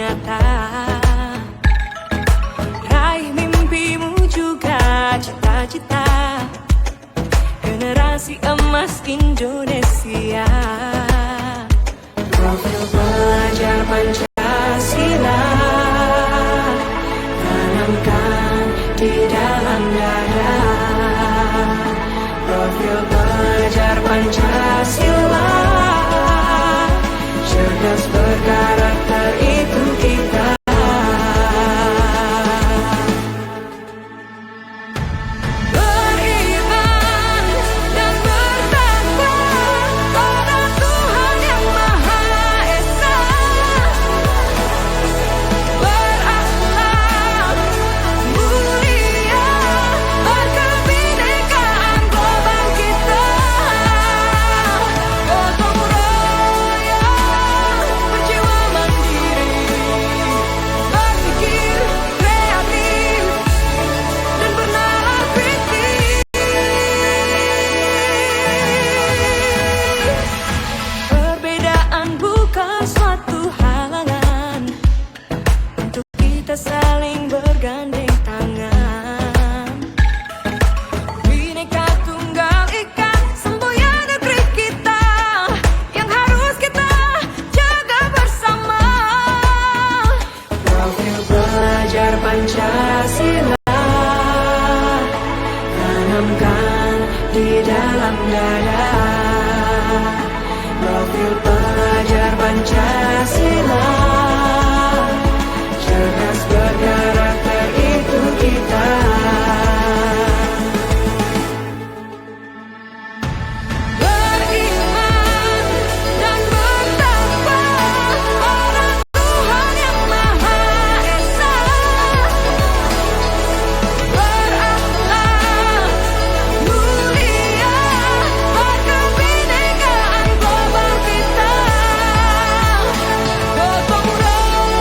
nyata. Raih mimpimu juga cita-cita generasi emas Indonesia. Profil pelajar Pancasila tanamkan di dalam dada. Profil pelajar Pancasila cerdas berkarakter itu kita. Saling bergandeng tangan. Bhinneka Tunggal Ika semboyan negeri kita yang harus kita jaga bersama. Profil pelajar Pancasila tanamkan di dalam dada. Profil pelajar Pancasila cerdas berkarakter itu kita. Beriman dan bertakwa pada Tuhan Yang Maha Esa. Berakhlak mulia berkebinekaan global kita. Gotong royong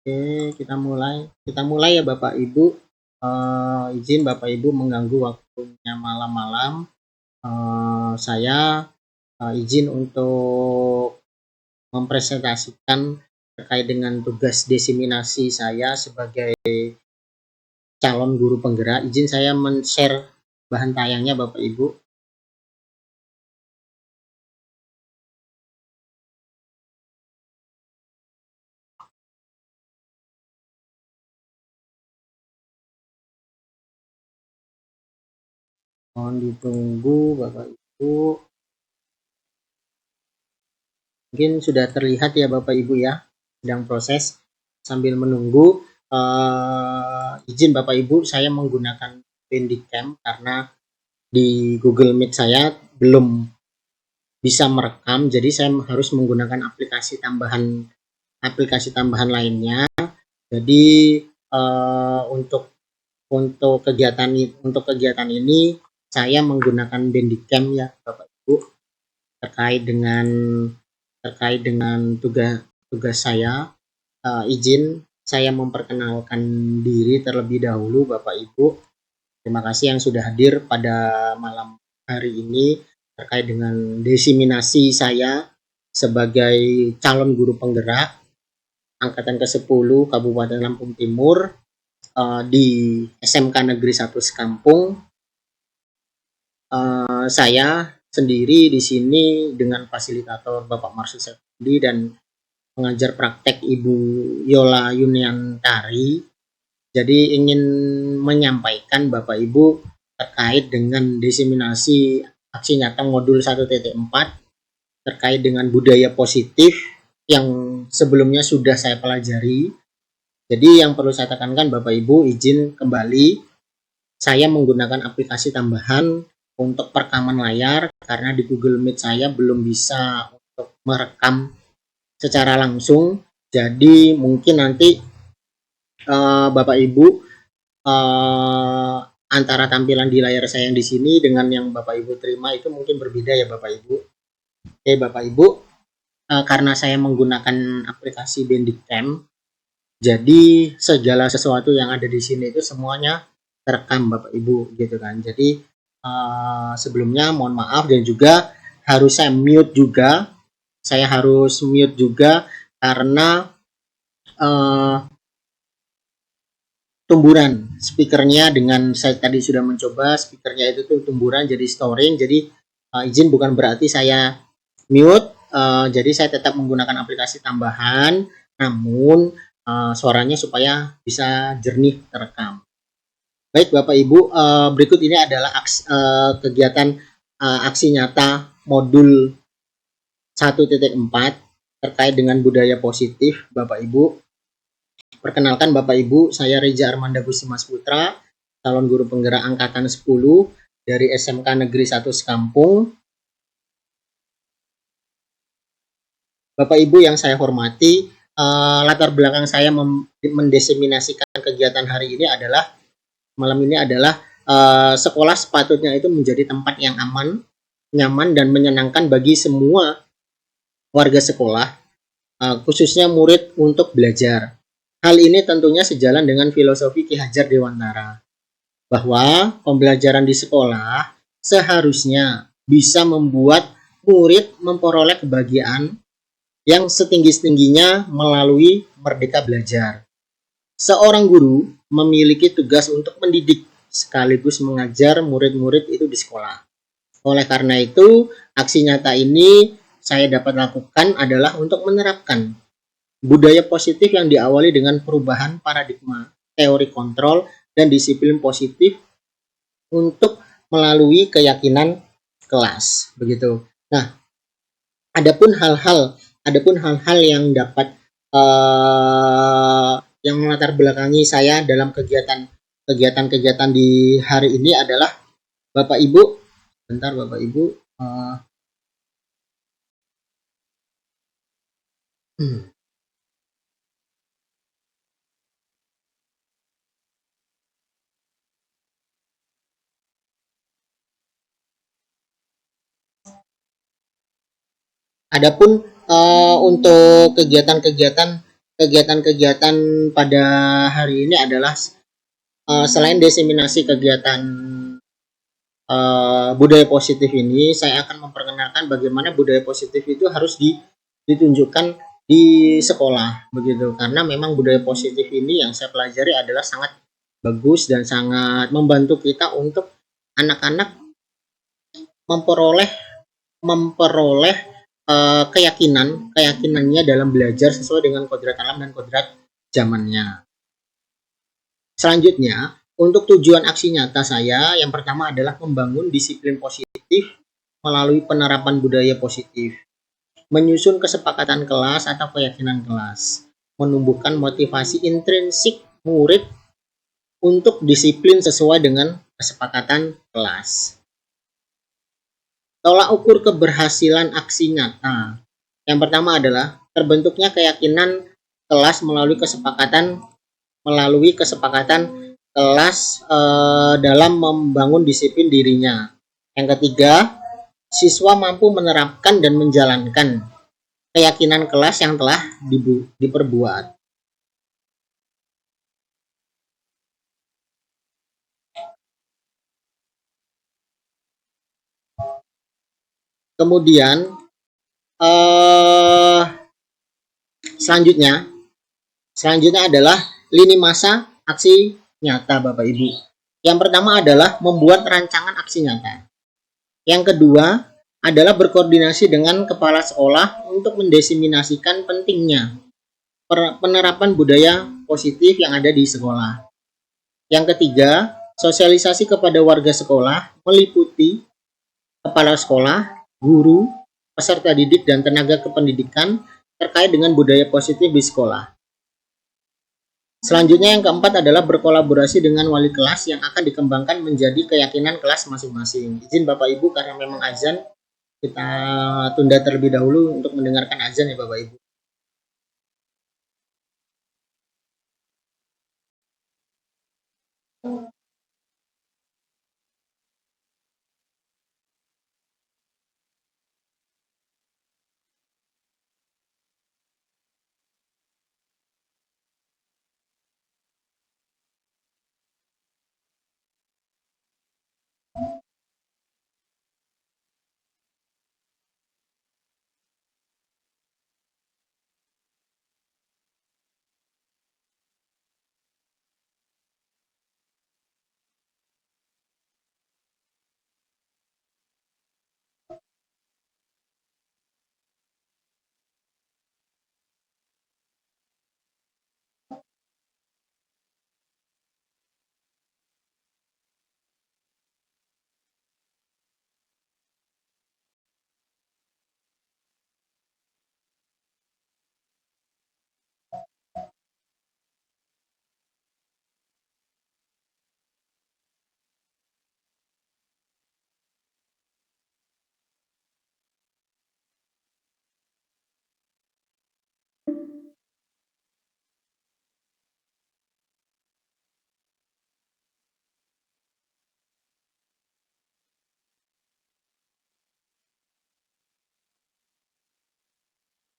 Oke, kita mulai ya Bapak Ibu. Izin Bapak Ibu mengganggu waktunya malam-malam. Saya izin untuk mempresentasikan terkait dengan tugas diseminasi saya sebagai calon guru penggerak. Izin saya men-share bahan tayangnya Bapak Ibu. Mohon ditunggu Bapak Ibu. Mungkin sudah terlihat ya Bapak Ibu ya, sedang proses. Sambil menunggu, izin Bapak Ibu, saya menggunakan Bandicam karena di Google Meet saya belum bisa merekam, jadi saya harus menggunakan aplikasi tambahan lainnya. Jadi untuk kegiatan ini saya menggunakan Bandicam ya Bapak Ibu, terkait dengan tugas saya. Izin saya memperkenalkan diri terlebih dahulu Bapak Ibu. Terima kasih yang sudah hadir pada malam hari ini terkait dengan diseminasi saya sebagai calon guru penggerak angkatan ke-10 Kabupaten Lampung Timur di SMK Negeri 1 Sekampung. Saya sendiri di sini dengan fasilitator Bapak Marsud Sefandi dan pengajar praktek Ibu Yola Yuniantari. Jadi ingin menyampaikan Bapak Ibu terkait dengan diseminasi aksi nyata modul 1.4 terkait dengan budaya positif yang sebelumnya sudah saya pelajari. Jadi yang perlu saya tekankan Bapak Ibu, izin kembali saya menggunakan aplikasi tambahan untuk perekaman layar karena di Google Meet saya belum bisa untuk merekam secara langsung. Jadi mungkin nanti Bapak Ibu antara tampilan di layar saya yang di sini dengan yang Bapak Ibu terima itu mungkin berbeda ya Bapak Ibu. Oke Bapak Ibu, karena saya menggunakan aplikasi Bandicam, jadi segala sesuatu yang ada di sini itu semuanya terekam Bapak Ibu gitu kan. Jadi sebelumnya mohon maaf dan juga harus saya mute juga. Saya harus mute juga karena tumburan speakernya dengan saya tadi sudah mencoba speakernya itu tuh tumburan jadi storing. Jadi izin bukan berarti saya mute. Jadi saya tetap menggunakan aplikasi tambahan, namun suaranya supaya bisa jernih terekam. Baik Bapak Ibu, berikut ini adalah kegiatan aksi nyata modul 1.4 terkait dengan budaya positif Bapak Ibu. Perkenalkan Bapak Ibu, saya Reza Armanda Gusimas Putra, calon guru penggerak angkatan 10 dari SMK Negeri 1 Sekampung. Bapak Ibu yang saya hormati, latar belakang saya mendeseminasikan kegiatan hari ini adalah malam ini adalah sekolah sepatutnya itu menjadi tempat yang aman, nyaman dan menyenangkan bagi semua warga sekolah, khususnya murid untuk belajar. Hal ini tentunya sejalan dengan filosofi Ki Hajar Dewantara bahwa pembelajaran di sekolah seharusnya bisa membuat murid memperoleh kebahagiaan yang setinggi-tingginya melalui merdeka belajar. Seorang guru memiliki tugas untuk mendidik sekaligus mengajar murid-murid itu di sekolah. Oleh karena itu, aksi nyata ini saya dapat lakukan adalah untuk menerapkan budaya positif yang diawali dengan perubahan paradigma teori kontrol dan disiplin positif untuk melalui keyakinan kelas, begitu. Nah, adapun hal-hal yang dapat yang melatar belakangi saya dalam kegiatan di hari ini adalah Bapak Ibu, bentar Bapak Ibu, adapun untuk kegiatan pada hari ini adalah selain diseminasi kegiatan budaya positif ini, saya akan memperkenalkan bagaimana budaya positif itu harus ditunjukkan di sekolah begitu, karena memang budaya positif ini yang saya pelajari adalah sangat bagus dan sangat membantu kita untuk anak-anak memperoleh keyakinannya dalam belajar sesuai dengan kodrat alam dan kodrat zamannya. Selanjutnya, untuk tujuan aksi nyata saya, yang pertama adalah membangun disiplin positif melalui penerapan budaya positif, menyusun kesepakatan kelas atau keyakinan kelas, menumbuhkan motivasi intrinsik murid untuk disiplin sesuai dengan kesepakatan kelas. Tolak ukur keberhasilan aksi nyata. Yang pertama adalah terbentuknya keyakinan kelas melalui kesepakatan kelas dalam membangun disiplin dirinya. Yang ketiga, siswa mampu menerapkan dan menjalankan keyakinan kelas yang telah diperbuat. Kemudian selanjutnya adalah lini masa aksi nyata Bapak Ibu. Yang pertama adalah membuat rancangan aksi nyata. Yang kedua adalah berkoordinasi dengan kepala sekolah untuk mendiseminasikan pentingnya penerapan budaya positif yang ada di sekolah. Yang ketiga, sosialisasi kepada warga sekolah meliputi kepala sekolah, guru, peserta didik, dan tenaga kependidikan terkait dengan budaya positif di sekolah. Selanjutnya yang keempat adalah berkolaborasi dengan wali kelas yang akan dikembangkan menjadi keyakinan kelas masing-masing. Izin Bapak Ibu karena memang azan, kita tunda terlebih dahulu untuk mendengarkan azan ya Bapak Ibu.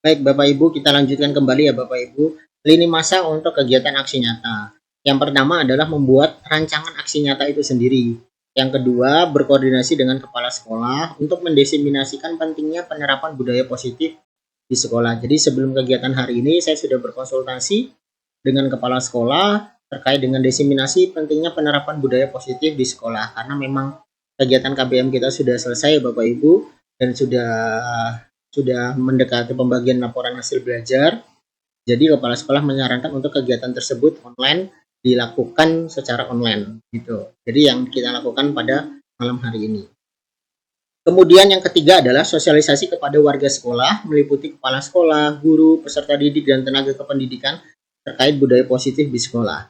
Baik Bapak Ibu, kita lanjutkan kembali ya Bapak Ibu. Lini masa untuk kegiatan aksi nyata. Yang pertama adalah membuat rancangan aksi nyata itu sendiri. Yang kedua, berkoordinasi dengan kepala sekolah untuk mendiseminasikan pentingnya penerapan budaya positif di sekolah. Jadi sebelum kegiatan hari ini saya sudah berkonsultasi dengan kepala sekolah terkait dengan diseminasi pentingnya penerapan budaya positif di sekolah. Karena memang kegiatan KBM kita sudah selesai Bapak Ibu dan sudah mendekati pembagian laporan hasil belajar. Jadi kepala sekolah menyarankan untuk kegiatan tersebut online dilakukan secara online gitu. Jadi yang kita lakukan pada malam hari ini. Kemudian yang ketiga adalah sosialisasi kepada warga sekolah meliputi kepala sekolah, guru, peserta didik dan tenaga kependidikan terkait budaya positif di sekolah.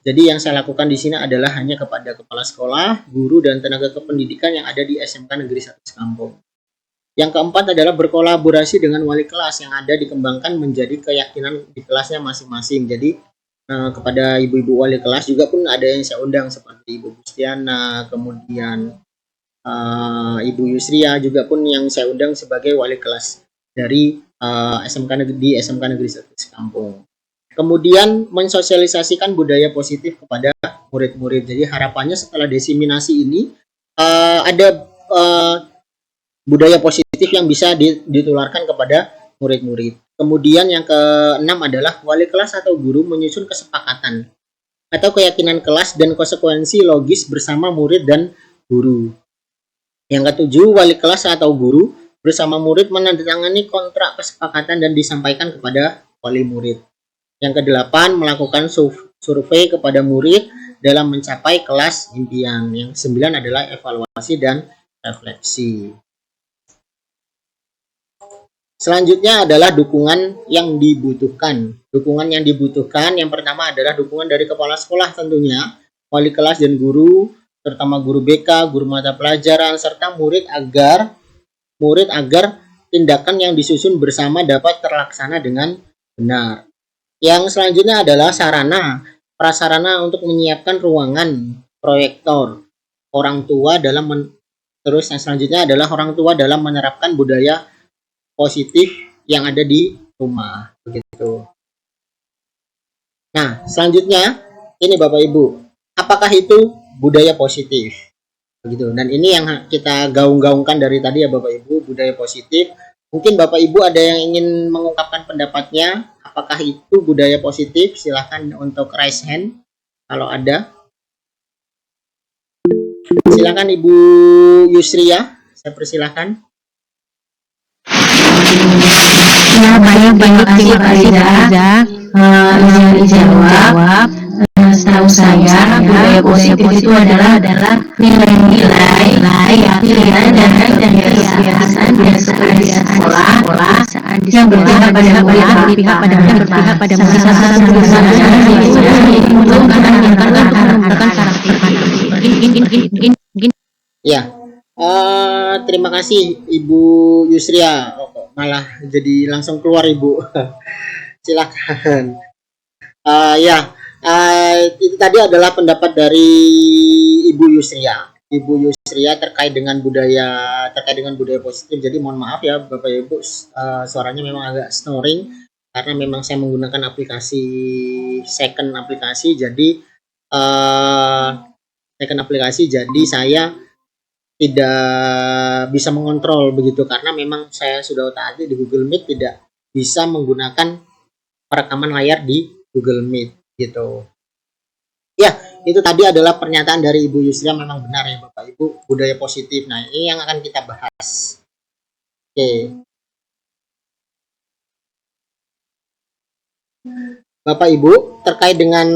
Jadi yang saya lakukan di sini adalah hanya kepada kepala sekolah, guru dan tenaga kependidikan yang ada di SMK Negeri 1 Sekampung. Yang keempat adalah berkolaborasi dengan wali kelas yang ada dikembangkan menjadi keyakinan di kelasnya masing-masing. Jadi kepada ibu-ibu wali kelas juga pun ada yang saya undang seperti Ibu Bustiana, kemudian Ibu Yusria juga pun yang saya undang sebagai wali kelas dari SMK Negeri 1 Sekampung. Kemudian mensosialisasikan budaya positif kepada murid-murid. Jadi harapannya setelah diseminasi ini ada budaya positif yang bisa ditularkan kepada murid-murid. Kemudian yang keenam adalah wali kelas atau guru menyusun kesepakatan atau keyakinan kelas dan konsekuensi logis bersama murid dan guru. Yang ketujuh, wali kelas atau guru bersama murid menandatangani kontrak kesepakatan dan disampaikan kepada wali murid. Yang kedelapan, melakukan survei kepada murid dalam mencapai kelas impian. Yang sembilan adalah evaluasi dan refleksi. Selanjutnya adalah dukungan yang dibutuhkan. Dukungan yang dibutuhkan yang pertama adalah dukungan dari kepala sekolah tentunya, wali kelas dan guru, terutama guru BK, guru mata pelajaran, serta murid agar tindakan yang disusun bersama dapat terlaksana dengan benar. Yang selanjutnya adalah sarana, prasarana untuk menyiapkan ruangan, proyektor, orang tua terus yang selanjutnya adalah orang tua dalam menerapkan budaya positif yang ada di rumah, begitu. Nah, selanjutnya ini Bapak Ibu, apakah itu budaya positif? Begitu. Dan ini yang kita gaung-gaungkan dari tadi ya Bapak Ibu, budaya positif. Mungkin Bapak Ibu ada yang ingin mengungkapkan pendapatnya, apakah itu budaya positif? Silahkan untuk raise hand kalau ada. Silakan Ibu Yusria, saya persilahkan. Ya, baik, terima kasih Pak Riza. Izin dijawab. Setahu saya, budaya positif itu adalah nilai-nilai, keyakinan dan kebiasaan di sekolah yang berpihak pada murid, salah satu menumbuhkan karakter. Ya, terima kasih Ibu Yusria. Malah jadi langsung keluar Ibu. Silakan. Itu tadi adalah pendapat dari Ibu Yusria. Ibu Yusria terkait dengan budaya positif. Jadi mohon maaf ya Bapak Ibu, suaranya memang agak snoring karena memang saya menggunakan aplikasi second aplikasi. Jadi saya tidak bisa mengontrol begitu karena memang saya sudah taati di Google Meet tidak bisa menggunakan perekaman layar di Google Meet gitu. Ya, itu tadi adalah pernyataan dari Ibu Yusria, memang benar ya Bapak Ibu, budaya positif. Nah, ini yang akan kita bahas. Oke. Bapak Ibu, terkait dengan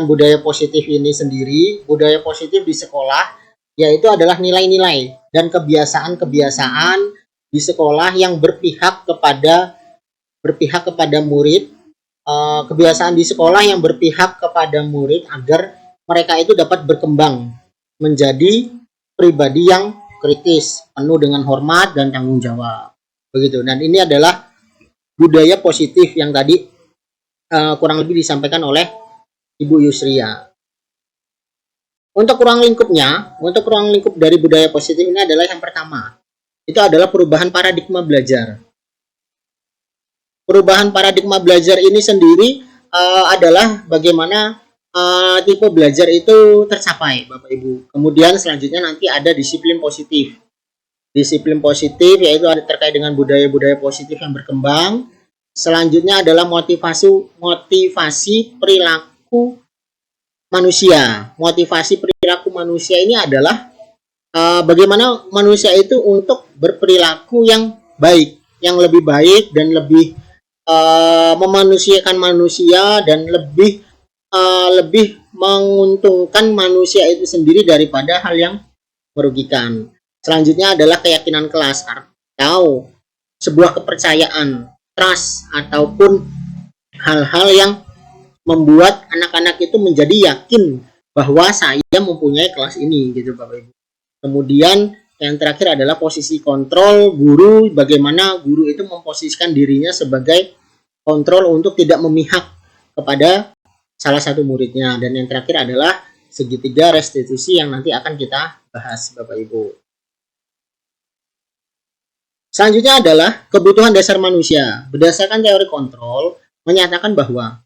budaya positif ini sendiri, budaya positif di sekolah yaitu adalah nilai-nilai dan kebiasaan-kebiasaan di sekolah yang berpihak kepada murid, kebiasaan di sekolah yang berpihak kepada murid agar mereka itu dapat berkembang menjadi pribadi yang kritis, penuh dengan hormat dan tanggung jawab. Begitu. Dan ini adalah budaya positif yang tadi kurang lebih disampaikan oleh Ibu Yusria. Untuk ruang lingkup dari budaya positif ini adalah yang pertama, itu adalah perubahan paradigma belajar. Perubahan paradigma belajar ini sendiri adalah bagaimana tipe belajar itu tercapai, Bapak Ibu. Kemudian selanjutnya nanti ada disiplin positif. Disiplin positif yaitu ada terkait dengan budaya-budaya positif yang berkembang. Selanjutnya adalah motivasi perilaku manusia. Motivasi perilaku manusia ini adalah bagaimana manusia itu untuk berperilaku yang baik, yang lebih baik dan lebih memanusiakan manusia dan lebih menguntungkan manusia itu sendiri daripada hal yang merugikan. Selanjutnya adalah keyakinan kelas atau sebuah kepercayaan, trust, ataupun hal-hal yang membuat anak-anak itu menjadi yakin bahwa saya mempunyai kelas ini gitu Bapak Ibu. Kemudian yang terakhir adalah posisi kontrol guru, bagaimana guru itu memposisikan dirinya sebagai kontrol untuk tidak memihak kepada salah satu muridnya. Dan yang terakhir adalah segitiga restitusi yang nanti akan kita bahas Bapak Ibu. Selanjutnya adalah kebutuhan dasar manusia. Berdasarkan teori kontrol menyatakan bahwa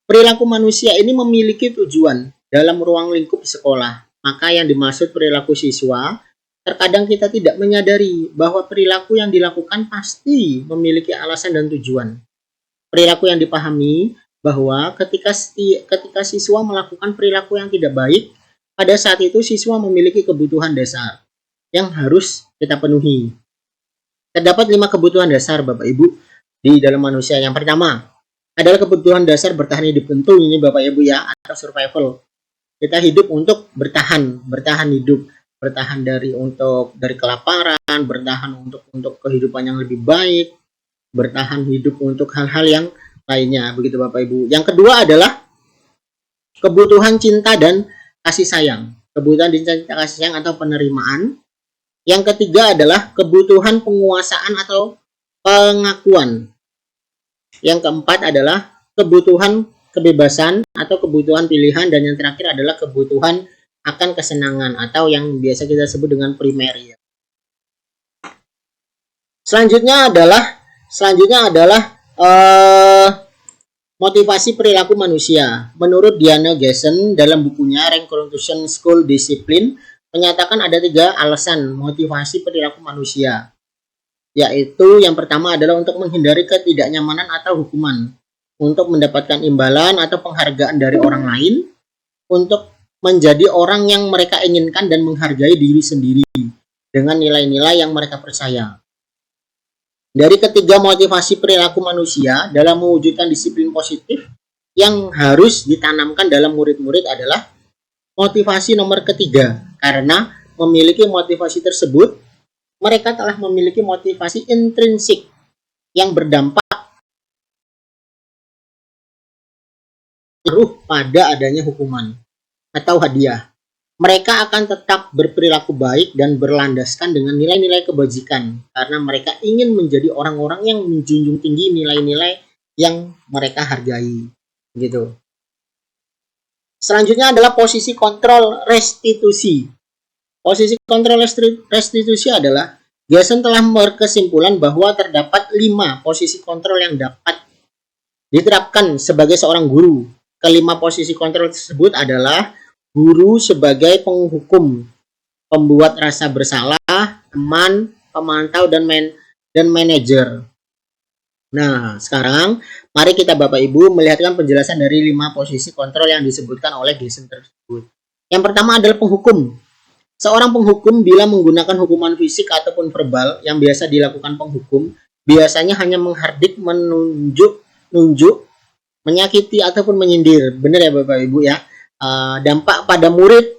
perilaku manusia ini memiliki tujuan dalam ruang lingkup sekolah. Maka yang dimaksud perilaku siswa, terkadang kita tidak menyadari bahwa perilaku yang dilakukan pasti memiliki alasan dan tujuan. Perilaku yang dipahami bahwa ketika siswa melakukan perilaku yang tidak baik, pada saat itu siswa memiliki kebutuhan dasar yang harus kita penuhi. Terdapat 5 kebutuhan dasar Bapak Ibu di dalam manusia. Yang pertama adalah kebutuhan dasar bertahan hidup, tentu ini Bapak Ibu ya, atau survival. Kita hidup untuk bertahan hidup, bertahan dari kelaparan, bertahan untuk kehidupan yang lebih baik, bertahan hidup untuk hal-hal yang lainnya, begitu Bapak Ibu. Yang kedua adalah kebutuhan cinta dan kasih sayang. Kebutuhan cinta, kasih sayang atau penerimaan. Yang ketiga adalah kebutuhan penguasaan atau pengakuan. Yang keempat adalah kebutuhan kebebasan atau kebutuhan pilihan, dan yang terakhir adalah kebutuhan akan kesenangan atau yang biasa kita sebut dengan primary. Selanjutnya adalah motivasi perilaku manusia. Menurut Diana Gessen dalam bukunya Reincarnation School Discipline menyatakan ada 3 alasan motivasi perilaku manusia, yaitu yang pertama adalah untuk menghindari ketidaknyamanan atau hukuman, untuk mendapatkan imbalan atau penghargaan dari orang lain, untuk menjadi orang yang mereka inginkan dan menghargai diri sendiri dengan nilai-nilai yang mereka percaya. Dari ketiga motivasi perilaku manusia dalam mewujudkan disiplin positif yang harus ditanamkan dalam murid-murid adalah motivasi nomor ketiga. Karena memiliki motivasi tersebut, mereka telah memiliki motivasi intrinsik yang berdampak pada adanya hukuman atau hadiah. Mereka akan tetap berperilaku baik dan berlandaskan dengan nilai-nilai kebajikan karena mereka ingin menjadi orang-orang yang menjunjung tinggi nilai-nilai yang mereka hargai. Gitu. Selanjutnya adalah posisi kontrol restitusi. Posisi kontrol restitusi adalah Gessen telah berkesimpulan bahwa terdapat 5 posisi kontrol yang dapat diterapkan sebagai seorang guru. Kelima posisi kontrol tersebut adalah guru sebagai penghukum, pembuat rasa bersalah, teman, pemantau, dan manajer. Nah, sekarang mari kita Bapak Ibu melihatkan penjelasan dari 5 posisi kontrol yang disebutkan oleh Gessen tersebut. Yang pertama adalah penghukum. Seorang penghukum bila menggunakan hukuman fisik ataupun verbal yang biasa dilakukan penghukum, biasanya hanya menghardik, menunjuk, menyakiti ataupun menyindir. Benar ya Bapak Ibu ya. Dampak pada murid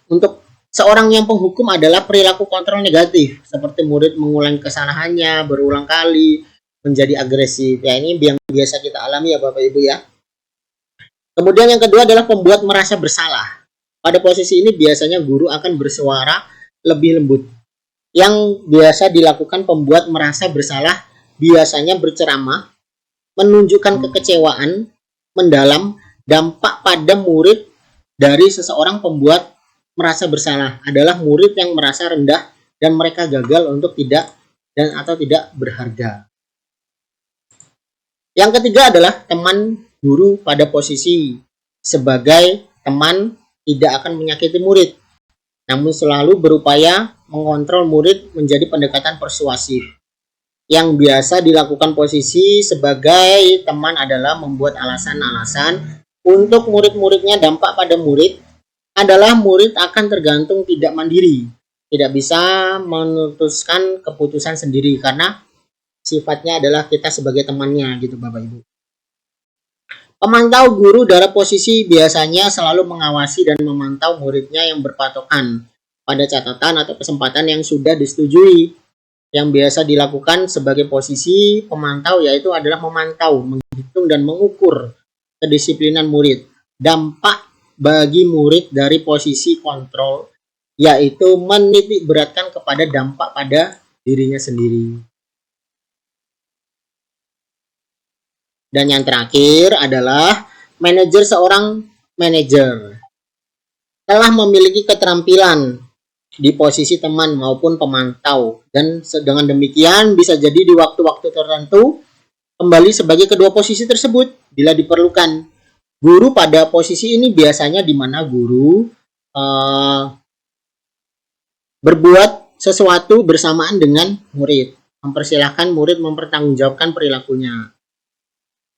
untuk seorang yang penghukum adalah perilaku kontrol negatif, seperti murid mengulangi kesalahannya berulang kali, menjadi agresif. Ya, ini yang biasa kita alami ya Bapak Ibu ya. Kemudian yang kedua adalah pembuat merasa bersalah. Pada posisi ini biasanya guru akan bersuara lebih lembut. Yang biasa dilakukan pembuat merasa bersalah biasanya berceramah, menunjukkan kekecewaan mendalam. Dampak pada murid dari seseorang pembuat merasa bersalah adalah murid yang merasa rendah dan mereka gagal untuk tidak berharga. Yang ketiga adalah teman guru pada posisi sebagai teman tidak akan menyakiti murid, namun selalu berupaya mengontrol murid menjadi pendekatan persuasif. Yang biasa dilakukan posisi sebagai teman adalah membuat alasan-alasan untuk murid-muridnya. Dampak pada murid adalah murid akan tergantung tidak mandiri, tidak bisa memutuskan keputusan sendiri karena sifatnya adalah kita sebagai temannya gitu Bapak Ibu. Pemantau guru dalam posisi biasanya selalu mengawasi dan memantau muridnya yang berpatokan pada catatan atau kesempatan yang sudah disetujui. Yang biasa dilakukan sebagai posisi pemantau yaitu adalah memantau, menghitung dan mengukur kedisiplinan murid. Dampak bagi murid dari posisi kontrol yaitu menitik beratkan kepada dampak pada dirinya sendiri. Dan yang terakhir adalah manajer. Seorang manajer telah memiliki keterampilan di posisi teman maupun pemantau, dan dengan demikian bisa jadi di waktu-waktu tertentu kembali sebagai kedua posisi tersebut bila diperlukan. Guru pada posisi ini biasanya di mana guru berbuat sesuatu bersamaan dengan murid, mempersilahkan murid mempertanggungjawabkan perilakunya,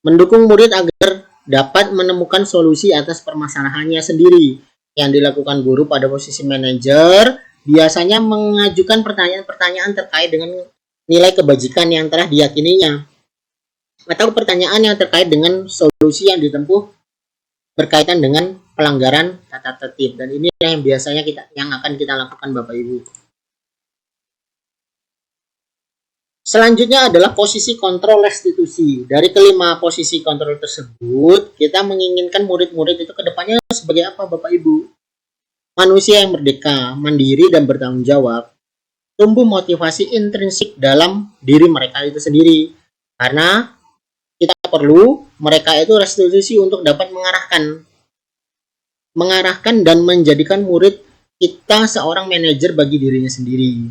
mendukung murid agar dapat menemukan solusi atas permasalahannya sendiri. Yang dilakukan guru pada posisi manajer biasanya mengajukan pertanyaan-pertanyaan terkait dengan nilai kebajikan yang telah diyakininya, atau pertanyaan yang terkait dengan solusi yang ditempuh berkaitan dengan pelanggaran tata tertib. Dan ini yang biasanya yang akan kita lakukan Bapak Ibu. Selanjutnya adalah posisi kontrol restitusi. Dari kelima posisi kontrol tersebut, kita menginginkan murid-murid itu kedepannya sebagai apa Bapak Ibu? Manusia yang merdeka, mandiri, dan bertanggung jawab. Tumbuh motivasi intrinsik dalam diri mereka itu sendiri. Karena kita perlu mereka itu restitusi untuk dapat mengarahkan dan menjadikan murid kita seorang manajer bagi dirinya sendiri.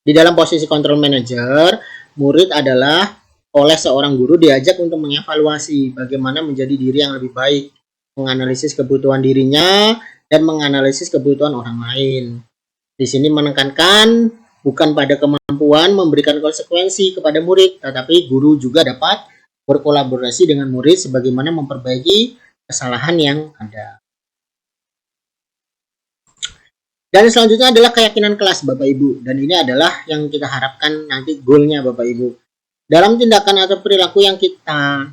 Di dalam posisi kontrol manajer, murid adalah oleh seorang guru diajak untuk mengevaluasi bagaimana menjadi diri yang lebih baik, menganalisis kebutuhan dirinya, dan menganalisis kebutuhan orang lain. Di sini menekankan bukan pada kemampuan memberikan konsekuensi kepada murid, tetapi guru juga dapat berkolaborasi dengan murid sebagaimana memperbaiki kesalahan yang ada. Dan selanjutnya adalah keyakinan kelas Bapak Ibu. Dan ini adalah yang kita harapkan nanti goalnya Bapak Ibu. Dalam tindakan atau perilaku yang kita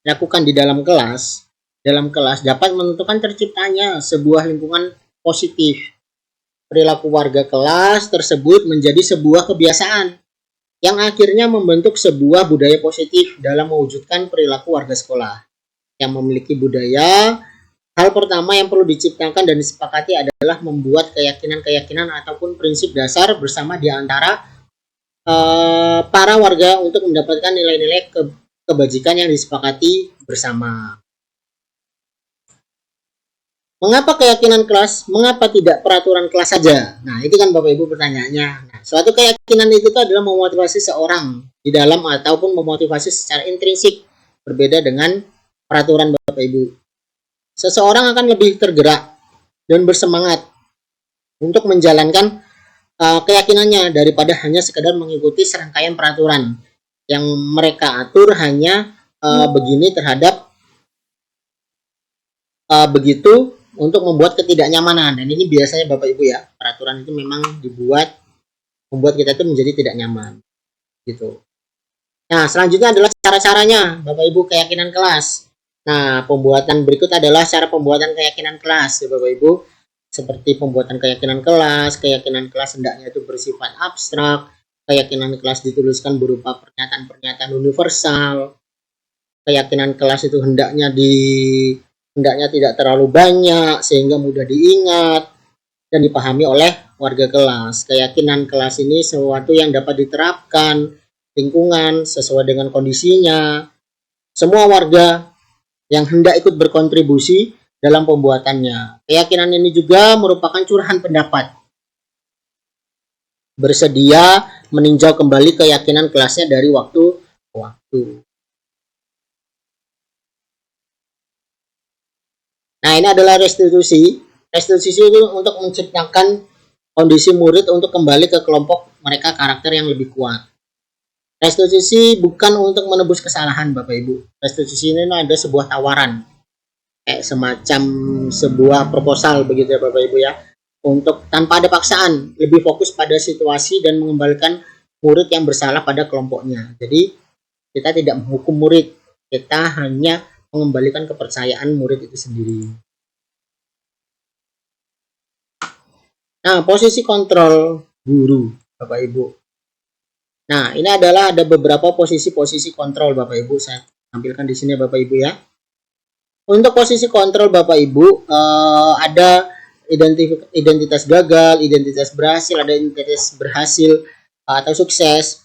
lakukan di dalam kelas dapat menentukan terciptanya sebuah lingkungan positif. Perilaku warga kelas tersebut menjadi sebuah kebiasaan yang akhirnya membentuk sebuah budaya positif dalam mewujudkan perilaku warga sekolah. Yang memiliki budaya, hal pertama yang perlu diciptakan dan disepakati adalah membuat keyakinan-keyakinan ataupun prinsip dasar bersama di antara para warga untuk mendapatkan nilai-nilai kebajikan yang disepakati bersama. Mengapa keyakinan kelas? Mengapa tidak peraturan kelas saja? Nah, itu kan Bapak Ibu pertanyaannya. Nah, suatu keyakinan itu adalah memotivasi seorang di dalam ataupun memotivasi secara intrinsik, berbeda dengan peraturan Bapak Ibu. Seseorang akan lebih tergerak dan bersemangat untuk menjalankan keyakinannya daripada hanya sekedar mengikuti serangkaian peraturan yang mereka atur hanya begini terhadap begitu untuk membuat ketidaknyamanan. Dan ini biasanya Bapak Ibu ya, peraturan itu memang membuat kita itu menjadi tidak nyaman gitu. Nah, selanjutnya adalah cara-caranya Bapak Ibu keyakinan kelas. Nah, pembuatan berikut adalah cara pembuatan keyakinan kelas ya Bapak Ibu. Seperti pembuatan keyakinan kelas hendaknya itu bersifat abstrak, keyakinan kelas dituliskan berupa pernyataan-pernyataan universal, keyakinan kelas itu hendaknya tidak terlalu banyak sehingga mudah diingat dan dipahami oleh warga kelas. Keyakinan kelas ini sesuatu yang dapat diterapkan lingkungan sesuai dengan kondisinya. Semua warga yang hendak ikut berkontribusi dalam pembuatannya. Keyakinan ini juga merupakan curahan pendapat. Bersedia meninjau kembali keyakinan kelasnya dari waktu ke waktu. Nah, ini adalah restitusi. Restitusi itu untuk menciptakan kondisi murid untuk kembali ke kelompok mereka karakter yang lebih kuat. Restitusi bukan untuk menebus kesalahan Bapak Ibu. Restitusi ini ada sebuah tawaran. Kayak semacam sebuah proposal begitu ya Bapak Ibu ya. Untuk tanpa ada paksaan, lebih fokus pada situasi dan mengembalikan murid yang bersalah pada kelompoknya. Jadi kita tidak menghukum murid, kita hanya mengembalikan kepercayaan murid itu sendiri. Nah, posisi kontrol guru Bapak Ibu. Nah, ini adalah ada beberapa posisi-posisi kontrol Bapak Ibu. Saya tampilkan di sini Bapak Ibu ya. Untuk posisi kontrol Bapak Ibu ada identitas gagal, identitas berhasil, ada identitas berhasil atau sukses.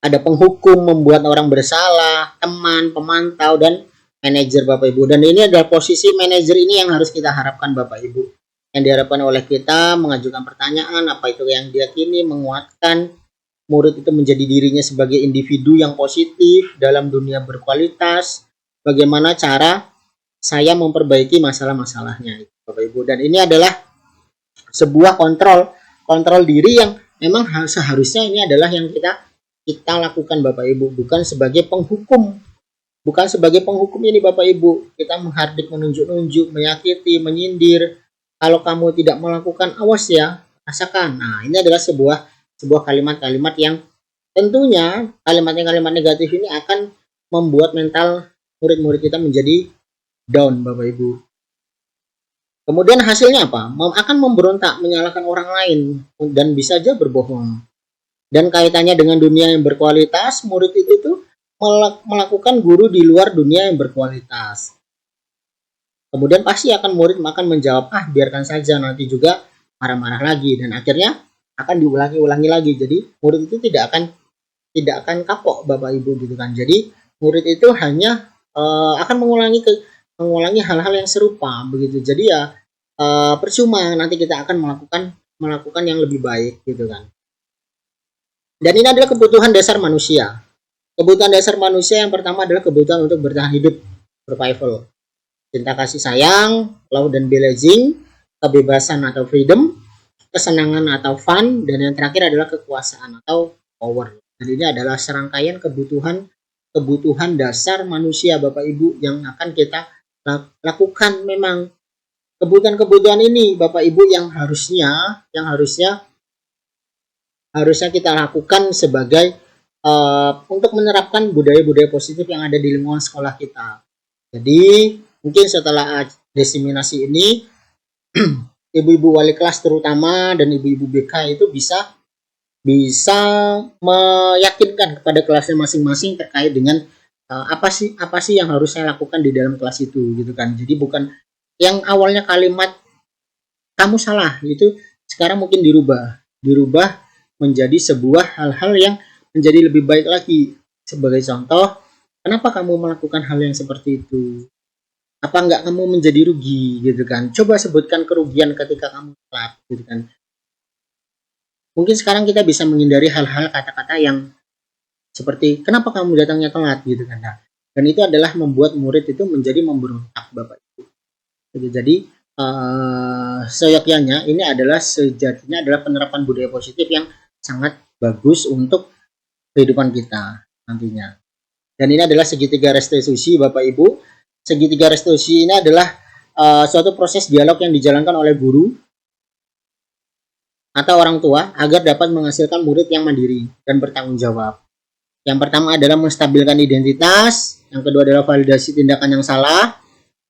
Ada penghukum, membuat orang bersalah, teman, pemantau, dan manajer Bapak Ibu. Dan ini adalah posisi manajer ini yang harus kita harapkan Bapak Ibu. Yang diharapkan oleh kita mengajukan pertanyaan, apa itu yang diyakini, menguatkan murid itu menjadi dirinya sebagai individu yang positif dalam dunia berkualitas. Bagaimana cara saya memperbaiki masalah-masalahnya Bapak Ibu. Dan ini adalah sebuah kontrol diri yang memang seharusnya ini adalah yang kita lakukan Bapak Ibu, bukan sebagai penghukum Bukan sebagai penghukum ini Bapak Ibu, kita menghardik, menunjuk-nunjuk, menyakiti, menyindir. Kalau kamu tidak melakukan, awas ya, rasakan. Nah, ini adalah sebuah kalimat-kalimat yang tentunya kalimat negatif ini akan membuat mental murid-murid kita menjadi down Bapak Ibu. Kemudian hasilnya apa? Akan memberontak, menyalahkan orang lain, dan bisa saja berbohong. Dan kaitannya dengan dunia yang berkualitas, murid itu tuh melakukan guru di luar dunia yang berkualitas. Kemudian pasti murid akan menjawab, biarkan saja, nanti juga marah-marah lagi, dan akhirnya akan diulangi lagi. Jadi murid itu tidak akan kapok Bapak Ibu gitu kan. Jadi murid itu hanya akan mengulangi hal-hal yang serupa begitu. Jadi ya percuma, nanti kita akan melakukan yang lebih baik gitu kan. Dan ini adalah kebutuhan dasar manusia. Kebutuhan dasar manusia yang pertama adalah kebutuhan untuk bertahan hidup, survival. Cinta kasih sayang, love dan blessing, kebebasan atau freedom, kesenangan atau fun, dan yang terakhir adalah kekuasaan atau power. Dan ini adalah serangkaian kebutuhan dasar manusia Bapak Ibu yang akan kita lakukan. Memang kebutuhan ini Bapak Ibu yang harusnya kita lakukan sebagai untuk menerapkan budaya-budaya positif yang ada di lingkungan sekolah kita. Jadi mungkin setelah diseminasi ini ibu-ibu wali kelas terutama dan ibu-ibu BK itu bisa meyakinkan kepada kelasnya masing-masing terkait dengan apa sih yang harus saya lakukan di dalam kelas itu gitu kan. Jadi bukan yang awalnya kalimat kamu salah itu sekarang mungkin dirubah menjadi sebuah hal-hal yang menjadi lebih baik lagi. Sebagai contoh, kenapa kamu melakukan hal yang seperti itu? Apa enggak kamu menjadi rugi gitu kan? Coba sebutkan kerugian ketika kamu telat gitu kan. Mungkin sekarang kita bisa menghindari hal-hal kata-kata yang seperti kenapa kamu datangnya telat gitu kan. Nah, dan itu adalah membuat murid itu menjadi memberontak Bapak Ibu. Jadi seyogyanya ini sejatinya adalah penerapan budaya positif yang sangat bagus untuk kehidupan kita nantinya. Dan ini adalah segitiga restitusi Bapak Ibu. Segitiga restitusi ini adalah suatu proses dialog yang dijalankan oleh guru atau orang tua agar dapat menghasilkan murid yang mandiri dan bertanggung jawab. Yang pertama adalah menstabilkan identitas, yang kedua adalah validasi tindakan yang salah,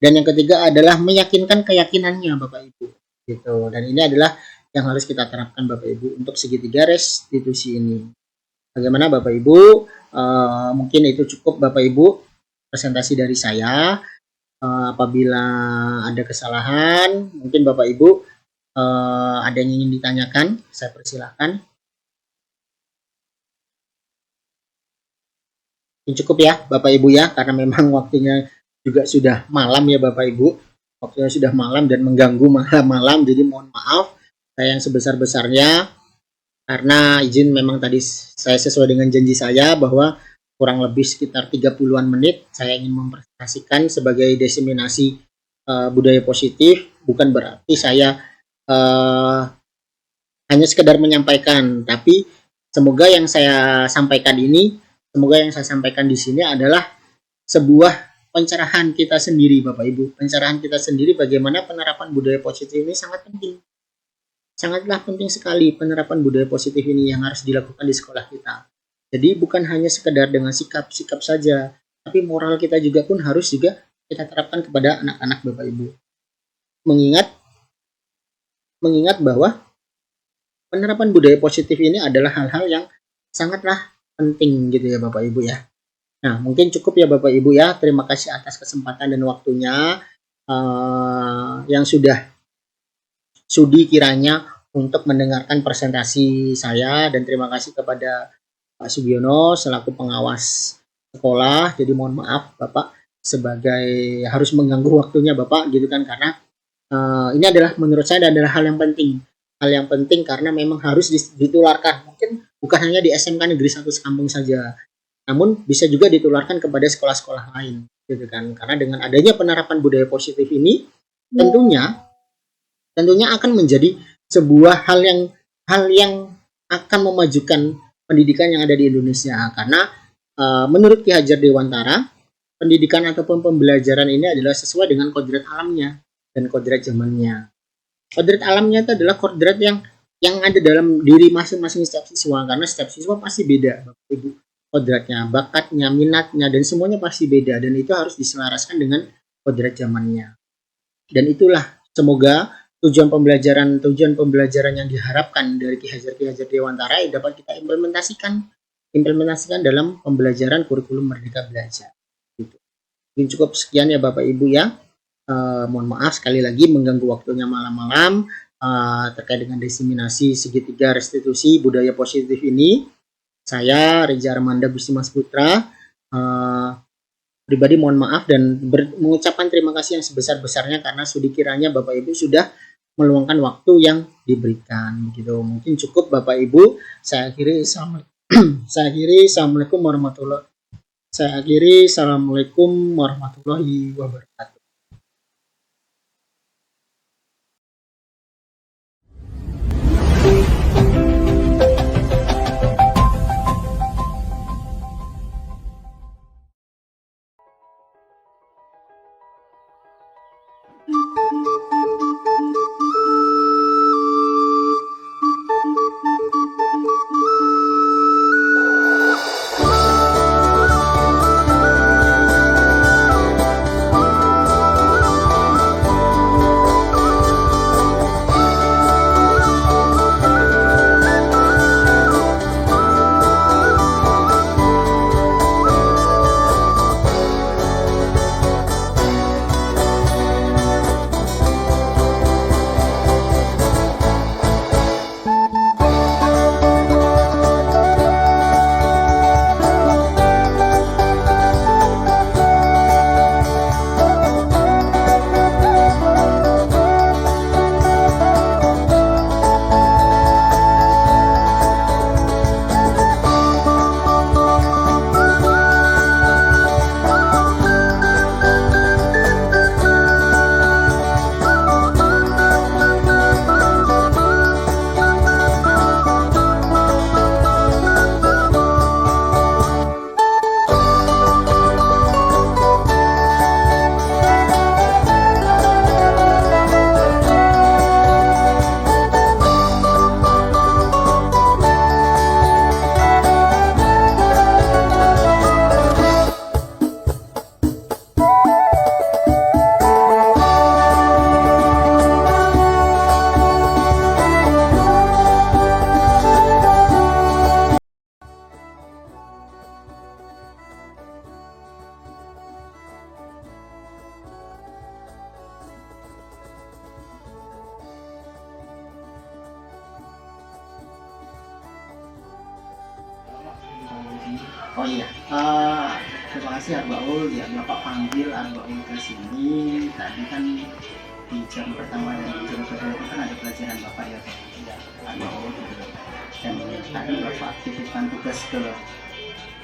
dan yang ketiga adalah meyakinkan keyakinannya Bapak Ibu. Gitu. Dan ini adalah yang harus kita terapkan Bapak Ibu untuk segitiga restitusi ini. Bagaimana Bapak Ibu? Mungkin itu cukup Bapak Ibu presentasi dari saya. Apabila ada kesalahan, mungkin Bapak Ibu ada yang ingin ditanyakan, saya persilahkan. Ini cukup ya Bapak Ibu ya, karena memang waktunya juga sudah malam ya Bapak Ibu. Waktunya sudah malam dan mengganggu malam-malam, jadi mohon maaf saya yang sebesar-besarnya. Karena izin memang tadi saya sesuai dengan janji saya bahwa kurang lebih sekitar 30-an menit saya ingin mempresentasikan sebagai diseminasi budaya positif. Bukan berarti saya hanya sekedar menyampaikan, tapi semoga yang saya sampaikan di sini adalah sebuah pencerahan kita sendiri Bapak Ibu. Pencerahan kita sendiri bagaimana penerapan budaya positif ini sangat penting. Sangatlah penting sekali penerapan budaya positif ini yang harus dilakukan di sekolah kita. Jadi bukan hanya sekedar dengan sikap saja, tapi moral kita juga pun harus juga kita terapkan kepada anak-anak Bapak Ibu. Mengingat bahwa penerapan budaya positif ini adalah hal-hal yang sangatlah penting gitu ya Bapak Ibu ya. Nah, mungkin cukup ya Bapak Ibu ya. Terima kasih atas kesempatan dan waktunya yang sudah sudi kiranya untuk mendengarkan presentasi saya, dan terima kasih kepada Pak Sugiono selaku pengawas sekolah. Jadi mohon maaf Bapak sebagai harus mengganggu waktunya Bapak gitu kan, karena ini adalah menurut saya adalah hal yang penting karena memang harus ditularkan. Mungkin bukan hanya di SMK Negeri 1 Sekampung saja, namun bisa juga ditularkan kepada sekolah-sekolah lain gitu kan. Karena dengan adanya penerapan budaya positif ini tentunya akan menjadi sebuah hal yang akan memajukan pendidikan yang ada di Indonesia. Karena menurut Ki Hajar Dewantara, pendidikan ataupun pembelajaran ini adalah sesuai dengan kodrat alamnya dan kodrat zamannya. Kodrat alamnya itu adalah kodrat yang ada dalam diri masing-masing setiap siswa, karena setiap siswa pasti beda Bapak Ibu kodratnya, bakatnya, minatnya, dan semuanya pasti beda, dan itu harus diselaraskan dengan kodrat zamannya. Dan itulah semoga tujuan pembelajaran yang diharapkan dari Ki Hajar Dewantara dapat kita implementasikan dalam pembelajaran kurikulum Merdeka Belajar. Gitu. Mungkin cukup sekian ya Bapak Ibu ya. Mohon maaf sekali lagi mengganggu waktunya malam-malam terkait dengan diseminasi segitiga restitusi budaya positif ini. Saya Reza Armanda Gusti Mas Putra pribadi mohon maaf dan mengucapkan terima kasih yang sebesar-besarnya karena sudi kiranya Bapak Ibu sudah meluangkan waktu yang diberikan gitu. Mungkin cukup Bapak Ibu. Saya akhiri assalamualaikum warahmatullahi wabarakatuh. Oh iya, terima kasih Arbaul ya, Bapak panggil Arbaul ke sini. Tadi kan di jam pertama dan di jam kedua itu kan ada pelajaran Bapak ya, Arbaul gitu. Dan tadi Bapak titipkan tugas ke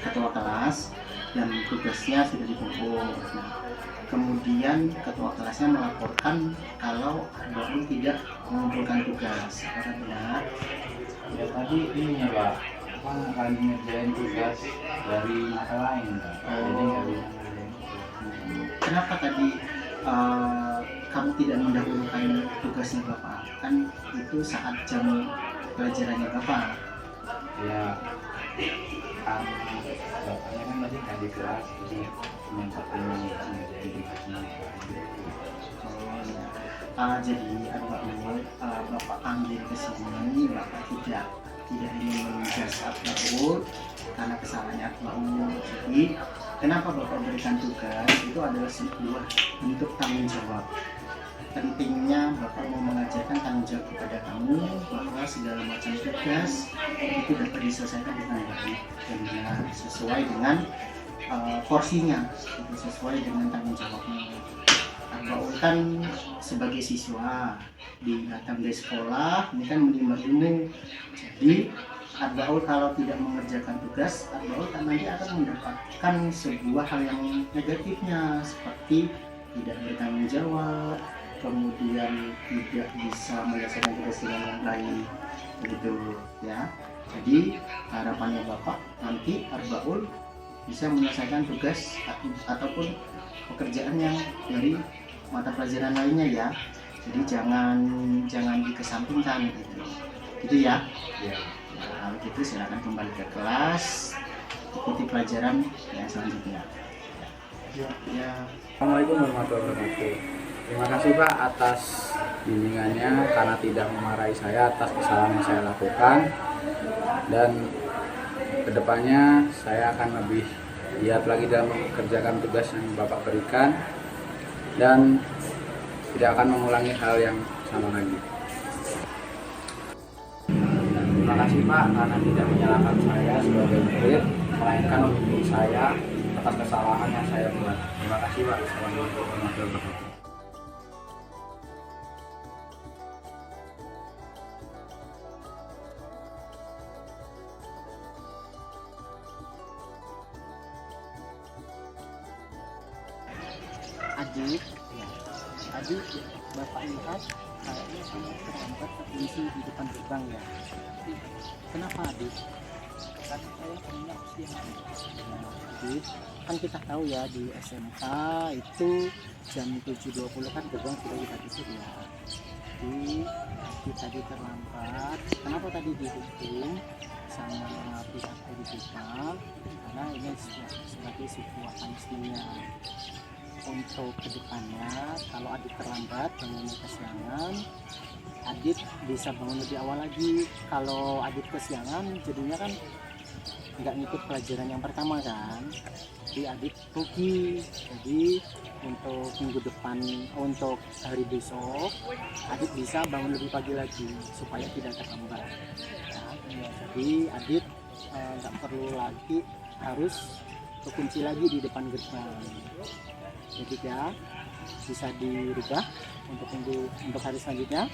ketua kelas dan tugasnya sudah dikumpul. Nah, kemudian ketua kelasnya melaporkan kalau Arbaul tidak mengumpulkan tugas. Apakah benar? Ya tadi ini ya Pak, apa lagi ngerjain tugas dari mata lain Pak. Jadi nggak bisa ngerjain. Kenapa tadi kamu tidak mendahulukan tugasnya Bapak? Kan itu saat jam pelajarannya Bapak. Ya kan bapaknya kan masih kan di kelas, jadi cuma 40 menit ngerjain tugasnya. Oh ya. Jadi Arbaul, Bapak panggil ke sini, Bapak tidak ingin mengejar Arbaul karena kesalahannya Arbaul. Jadi kenapa Bapak berikan tugas itu adalah sebuah bentuk tanggung jawab. Pentingnya Bapak mau mengajarkan tanggung jawab kepada kamu bahwa segala macam tugas itu dapat diselesaikan dengan baik dan benar sesuai dengan porsinya, itu sesuai dengan tanggung jawabnya. Arbaul kan sebagai siswa datang dari sekolah, ini kan menerima ilmu. Jadi Arbaul kalau tidak mengerjakan tugas, Arbaul kan nanti akan mendapatkan sebuah hal yang negatifnya seperti tidak bertanggung jawab, kemudian tidak bisa menyelesaikan tugas dengan yang baik, begitu ya. Jadi harapannya Bapak nanti Arbaul bisa menyelesaikan tugas ataupun pekerjaan yang dari mata pelajaran lainnya ya. Jadi jangan dikesampingkan gitu ya. Nah, kalau gitu silakan kembali ke kelas, ikuti pelajaran yang selanjutnya. Ya. Assalamualaikum warahmatullahi wabarakatuh. Terima kasih Pak atas bimbingannya karena tidak memarahi saya atas kesalahan yang saya lakukan, dan kedepannya saya akan lebih giat lagi dalam mengerjakan tugas yang Bapak berikan dan tidak akan mengulangi hal yang sama lagi. Terima kasih Pak karena tidak menyalahkan saya sebagai murid, melainkan membimbing saya atas kesalahan yang saya buat. Terima kasih Pak. Assalamualaikum warahmatullahi wabarakatuh. Adik, Bapak lihat kayaknya kamu terlambat terkunci di depan gerbang ya. Kenapa Adik? Karena saya punya siang. Adik, kan kita tahu ya di SMK itu jam 7.20 kan gerbang sudah kita tutup ya. Jadi kita tadi terlambat. Kenapa tadi dihukum sama pihak prinsipal? Karena ini sebagai sebuah punishment. Untuk kedepannya, kalau Adit terlambat bangunnya kesiangan, Adit bisa bangun lebih awal lagi. Kalau Adit kesiangan, jadinya kan nggak ngikut pelajaran yang pertama kan, jadi Adit rugi. Jadi untuk minggu depan, untuk hari besok, Adit bisa bangun lebih pagi lagi supaya tidak terlambat. Nah, jadi Adit nggak perlu lagi harus terkunci lagi di depan gerbang. Jadi ya bisa dirubah untuk hari selanjutnya.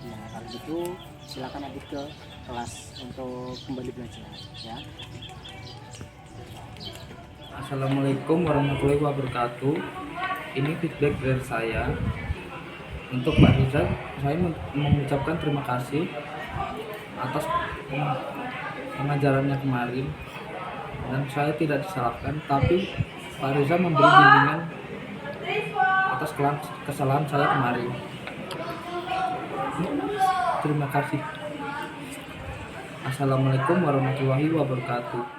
Ya kalau gitu silakan Adit ke kelas untuk kembali belajar ya. Assalamualaikum warahmatullahi wabarakatuh. Ini feedback dari saya untuk Pak Rizal. Saya mengucapkan terima kasih atas pengajarannya kemarin, dan saya tidak disalahkan, tapi Pak Reza memberi bimbingan atas kesalahan saya kemarin. Terima kasih. Assalamualaikum warahmatullahi wabarakatuh.